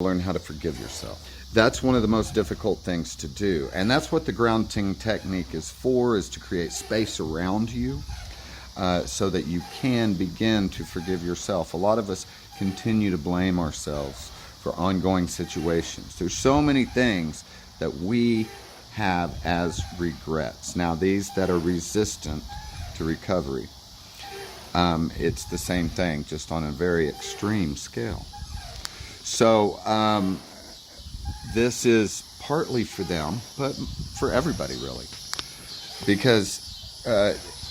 Learn how to forgive yourself. That's one of the most difficult things to do, and that's what the grounding technique is for, is to create space around you so that you can begin to forgive yourself. A lot of us continue to blame ourselves for ongoing situations. There's so many things that we have as regrets. Now, these that are resistant to recovery, it's the same thing, just on a very extreme scale. So this is partly for them, but for everybody really. Because,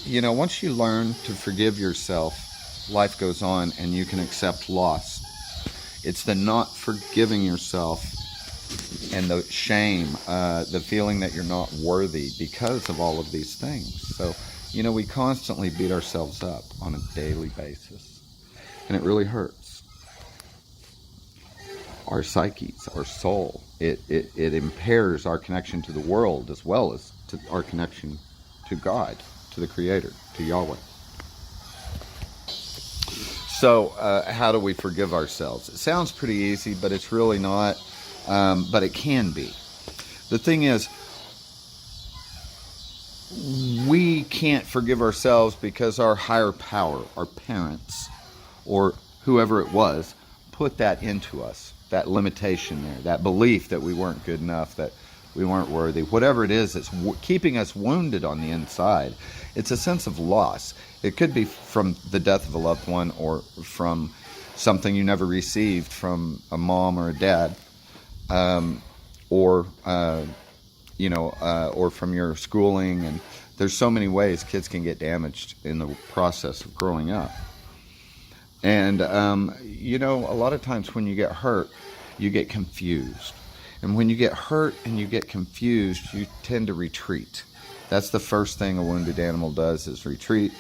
once you learn to forgive yourself, life goes on and you can accept loss. It's the not forgiving yourself and the shame, the feeling that you're not worthy because of all of these things. So, we constantly beat ourselves up on a daily basis. And it really hurts. Our psyches, our soul, it impairs our connection to the world as well as to our connection to God, to the Creator, to Yahweh. So how do we forgive ourselves? It sounds pretty easy, but it's really not, but it can be. The thing is, we can't forgive ourselves because our higher power, our parents, or whoever it was, put that into us. That limitation there, that belief that we weren't good enough, that we weren't worthy, whatever it is that's keeping us wounded on the inside. It's a sense of loss. It could be from the death of a loved one, or from something you never received from a mom or a dad, or from your schooling. And there's so many ways kids can get damaged in the process of growing up. And, a lot of times when you get hurt, you get confused. And when you get hurt and you get confused, you tend to retreat. That's the first thing a wounded animal does, is retreat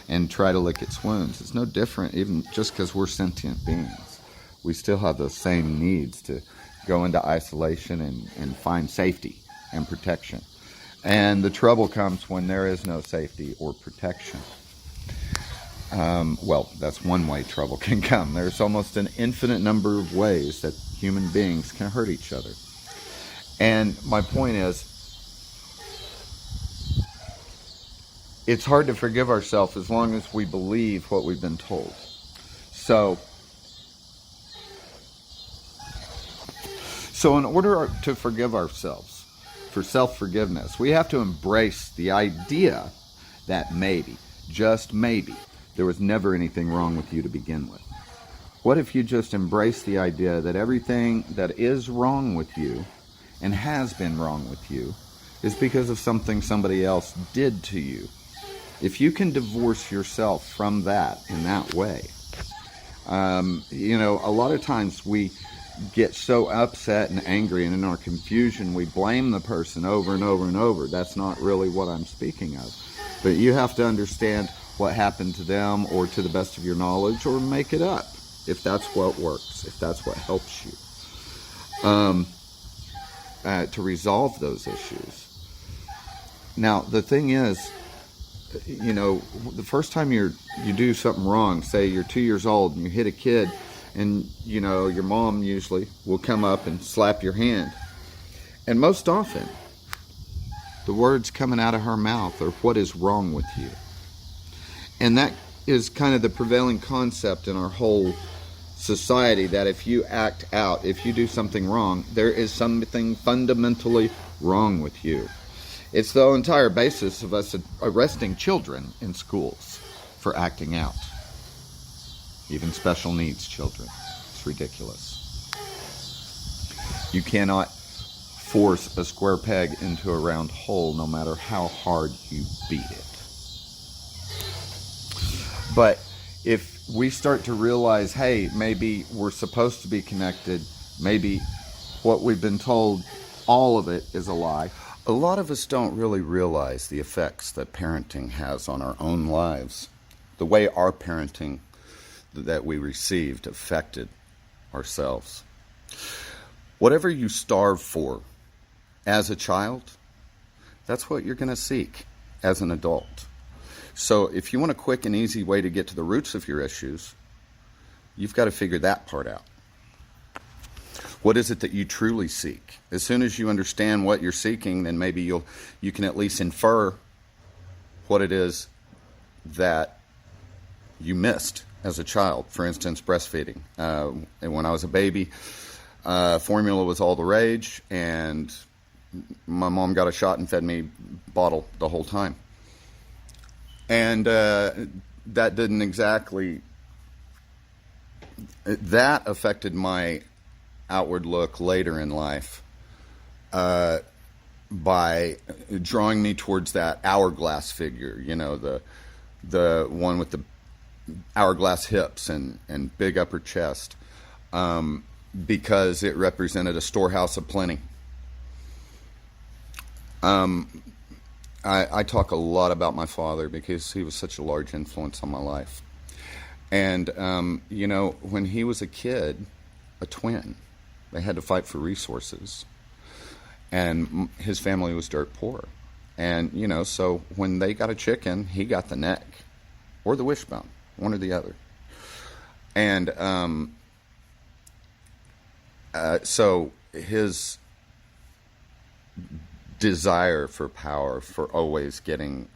and try to lick its wounds. It's no different, even just because we're sentient beings. We still have those same needs to go into isolation and find safety and protection. And the trouble comes when there is no safety or protection. That's one way trouble can come. There's almost an infinite number of ways that human beings can hurt each other. And my point is, it's hard to forgive ourselves as long as we believe what we've been told. So in order to forgive ourselves, for self-forgiveness, we have to embrace the idea that maybe, just maybe, there was never anything wrong with you to begin with. What if you just embrace the idea that everything that is wrong with you and has been wrong with you is because of something somebody else did to you? If you can divorce yourself from that in that way, a lot of times we get so upset and angry, and in our confusion we blame the person over and over and over. That's not really what I'm speaking of. But you have to understand what happened to them, or to the best of your knowledge, or make it up if that's what works, if that's what helps you to resolve those issues. Now, the thing is, the first time you do something wrong, say you're 2 years old and you hit a kid, and your mom usually will come up and slap your hand, and most often the words coming out of her mouth are, "What is wrong with you?" And that is kind of the prevailing concept in our whole society, that if you act out, if you do something wrong, there is something fundamentally wrong with you. It's the entire basis of us arresting children in schools for acting out. Even special needs children. It's ridiculous. You cannot force a square peg into a round hole, no matter how hard you beat it. But if we start to realize, hey, maybe we're supposed to be connected, maybe what we've been told, all of it is a lie. A lot of us don't really realize the effects that parenting has on our own lives. The way our parenting that we received affected ourselves. Whatever you starve for as a child, that's what you're going to seek as an adult. So if you want a quick and easy way to get to the roots of your issues, you've got to figure that part out. What is it that you truly seek? As soon as you understand what you're seeking, then maybe you can at least infer what it is that you missed as a child. For instance, breastfeeding. And when I was a baby, formula was all the rage, and my mom got a shot and fed me bottle the whole time. And that didn't exactly... That affected my outward look later in life by drawing me towards that hourglass figure, the one with the hourglass hips and big upper chest, because it represented a storehouse of plenty. I talk a lot about my father because he was such a large influence on my life. And, when he was a kid, a twin, they had to fight for resources. And his family was dirt poor. And, so when they got a chicken, he got the neck or the wishbone, one or the other. And so his desire for power, for always getting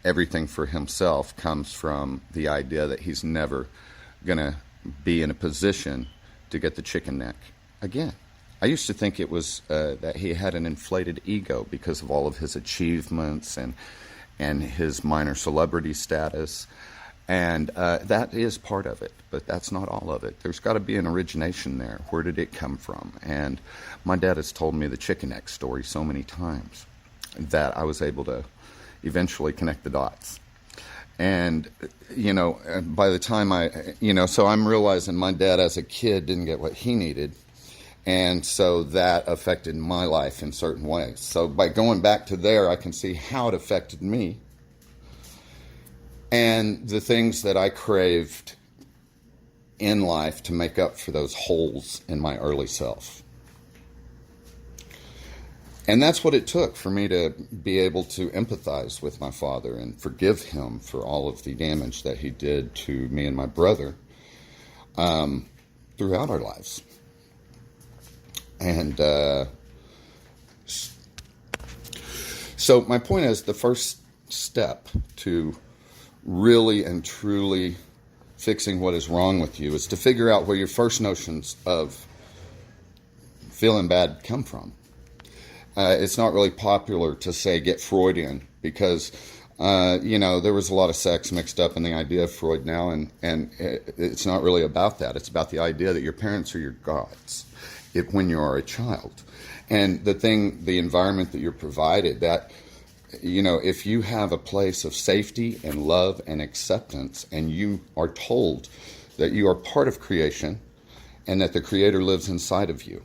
everything for himself, comes from the idea that he's never going to be in a position to get the chicken neck again. I used to think it was that he had an inflated ego because of all of his achievements and his minor celebrity status. And that is part of it, but that's not all of it. There's got to be an origination there. Where did it come from? And my dad has told me the chicken neck story so many times that I was able to eventually connect the dots. And, by the time so I'm realizing my dad as a kid didn't get what he needed. And so that affected my life in certain ways. So by going back to there, I can see how it affected me and the things that I craved in life to make up for those holes in my early self. And that's what it took for me to be able to empathize with my father and forgive him for all of the damage that he did to me and my brother throughout our lives. And so my point is, the first step to really and truly fixing what is wrong with you is to figure out where your first notions of feeling bad come from. It's not really popular to say get Freudian because, there was a lot of sex mixed up in the idea of Freud now, and it's not really about that. It's about the idea that your parents are your gods when you are a child. And the environment that you're provided, that, if you have a place of safety and love and acceptance, and you are told that you are part of creation and that the Creator lives inside of you,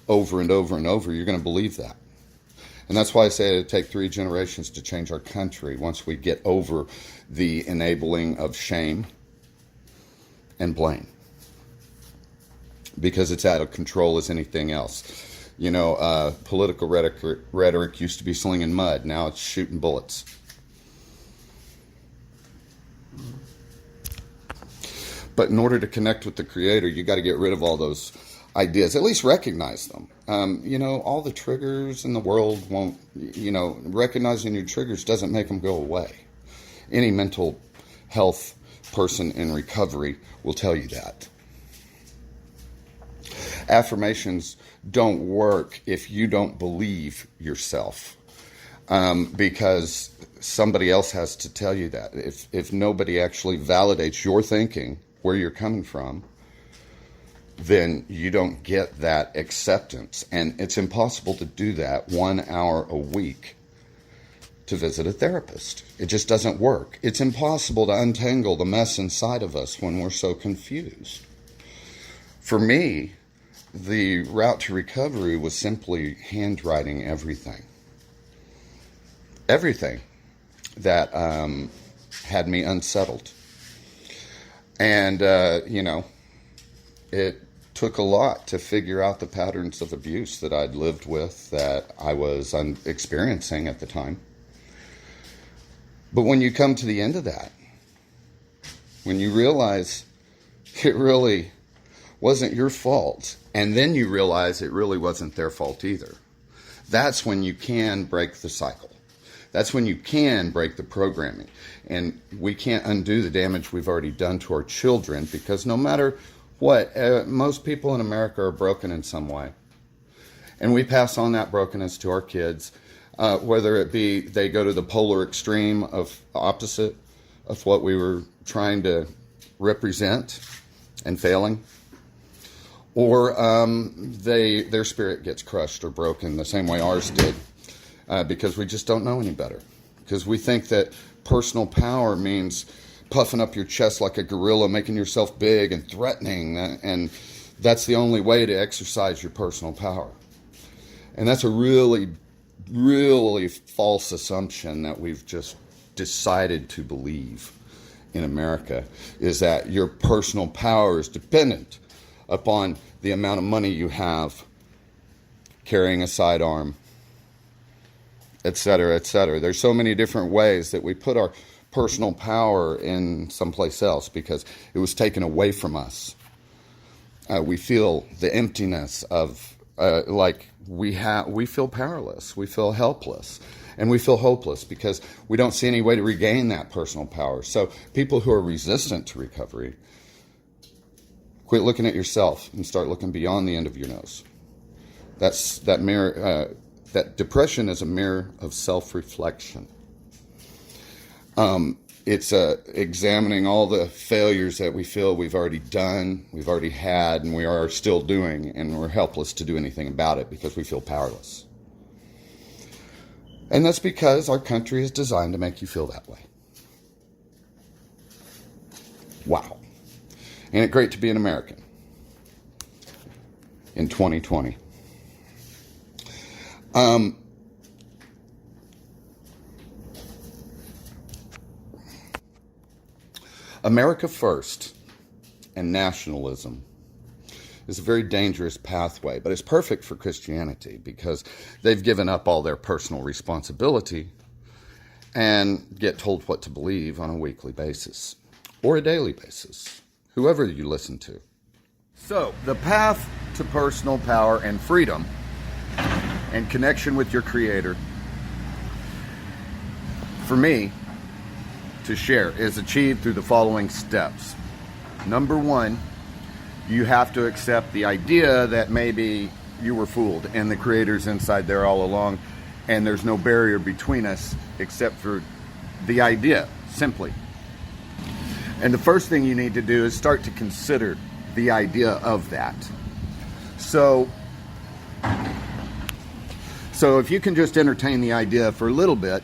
over and over and over, you're going to believe that. And that's why I say it'd take 3 generations to change our country once we get over the enabling of shame and blame. Because it's out of control as anything else. Political rhetoric used to be slinging mud. Now it's shooting bullets. But in order to connect with the Creator, you got to get rid of all those ideas, at least recognize them. All the triggers in the world won't, recognizing your triggers doesn't make them go away. Any mental health person in recovery will tell you that. Affirmations don't work if you don't believe yourself, because somebody else has to tell you that. If nobody actually validates your thinking, where you're coming from, then you don't get that acceptance. And it's impossible to do that 1 hour a week to visit a therapist. It just doesn't work. It's impossible to untangle the mess inside of us when we're so confused. For me, the route to recovery was simply handwriting everything. Everything that had me unsettled. And, it took a lot to figure out the patterns of abuse that I'd lived with, that I was experiencing at the time. But when you come to the end of that, when you realize it really wasn't your fault, and then you realize it really wasn't their fault either, that's when you can break the cycle. That's when you can break the programming. And we can't undo the damage we've already done to our children, because no matter what, most people in America are broken in some way. And we pass on that brokenness to our kids, whether it be they go to the polar extreme of opposite of what we were trying to represent and failing, or their spirit gets crushed or broken the same way ours did, because we just don't know any better. Because we think that personal power means puffing up your chest like a gorilla, making yourself big and threatening, and that's the only way to exercise your personal power. And that's a really, really false assumption that we've just decided to believe in America, is that your personal power is dependent upon the amount of money you have, carrying a sidearm, etc., etc. There's so many different ways that we put our personal power in someplace else because it was taken away from us. We feel the emptiness of, we feel powerless, we feel helpless, and we feel hopeless because we don't see any way to regain that personal power. So people who are resistant to recovery, quit looking at yourself and start looking beyond the end of your nose. That depression is a mirror of self-reflection. It's examining all the failures that we feel we've already done, we've already had, and we are still doing, and we're helpless to do anything about it because we feel powerless. And that's because our country is designed to make you feel that way. Wow. Ain't it great to be an American in 2020? America first and nationalism is a very dangerous pathway, but it's perfect for Christianity because they've given up all their personal responsibility and get told what to believe on a weekly basis or a daily basis, whoever you listen to. So, the path to personal power and freedom and connection with your Creator, for me, to share, is achieved through the following steps. Number one, you have to accept the idea that maybe you were fooled and the Creator's inside there all along, and there's no barrier between us except for the idea, simply. And the first thing you need to do is start to consider the idea of that. So if you can just entertain the idea for a little bit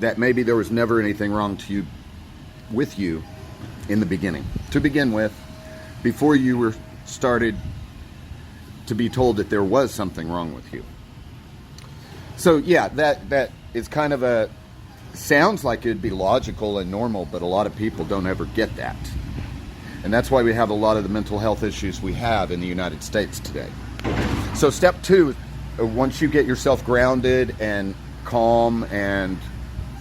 that maybe there was never anything wrong with you in the beginning, to begin with, before you were started to be told that there was something wrong with you. So yeah, that is kind of sounds like it'd be logical and normal, but a lot of people don't ever get that. And that's why we have a lot of the mental health issues we have in the United States today. So step two, once you get yourself grounded and calm and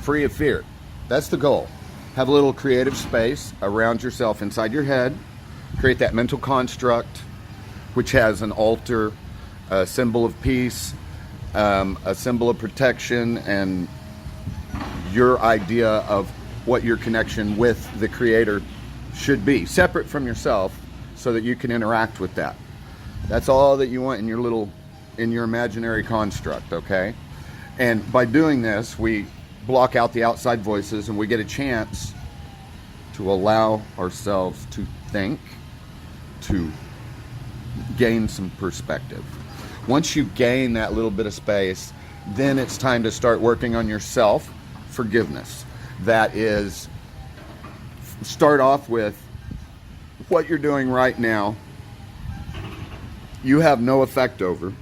free of fear, that's the goal. Have a little creative space around yourself inside your head. Create that mental construct, which has an altar, a symbol of peace, a symbol of protection, and your idea of what your connection with the Creator should be, separate from yourself, so that you can interact with that. That's all that you want in your imaginary construct, okay? And by doing this, we block out the outside voices and we get a chance to allow ourselves to think, to gain some perspective. Once you gain that little bit of space, then it's time to start working on your self-forgiveness. That is, start off with what you're doing right now you have no effect over,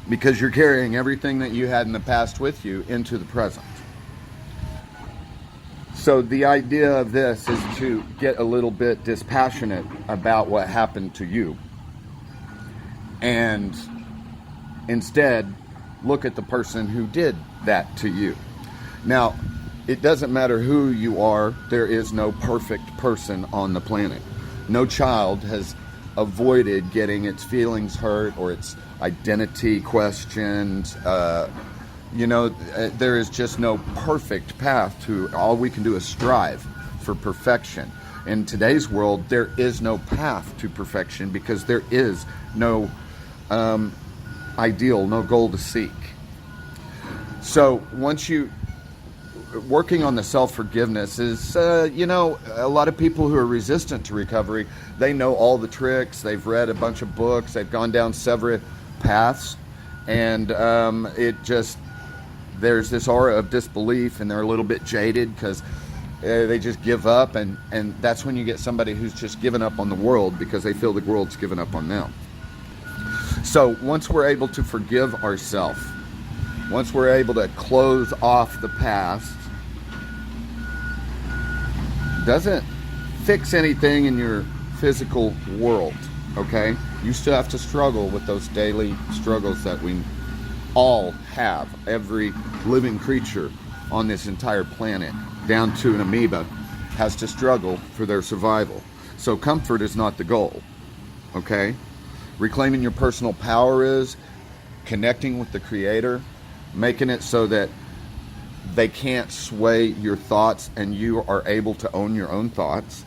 because you're carrying everything that you had in the past with you into the present. So the idea of this is to get a little bit dispassionate about what happened to you, and instead look at the person who did that to you. Now, it doesn't matter who you are. There is no perfect person on the planet. No child has avoided getting its feelings hurt or its identity questioned. There is just no perfect path to, all we can do is strive for perfection. In today's world, there is no path to perfection because there is no ideal, no goal to seek. So once you, working on the self-forgiveness is, a lot of people who are resistant to recovery, they know all the tricks, they've read a bunch of books, they've gone down several paths, and there's this aura of disbelief, and they're a little bit jaded because they just give up, and that's when you get somebody who's just given up on the world because they feel the world's given up on them. So once we're able to forgive ourselves, once we're able to close off the past, doesn't fix anything in your physical world, okay? You still have to struggle with those daily struggles that we all have. Every living creature on this entire planet, down to an amoeba, has to struggle for their survival. So comfort is not the goal, okay? Reclaiming your personal power is connecting with the Creator, making it so that they can't sway your thoughts and you are able to own your own thoughts.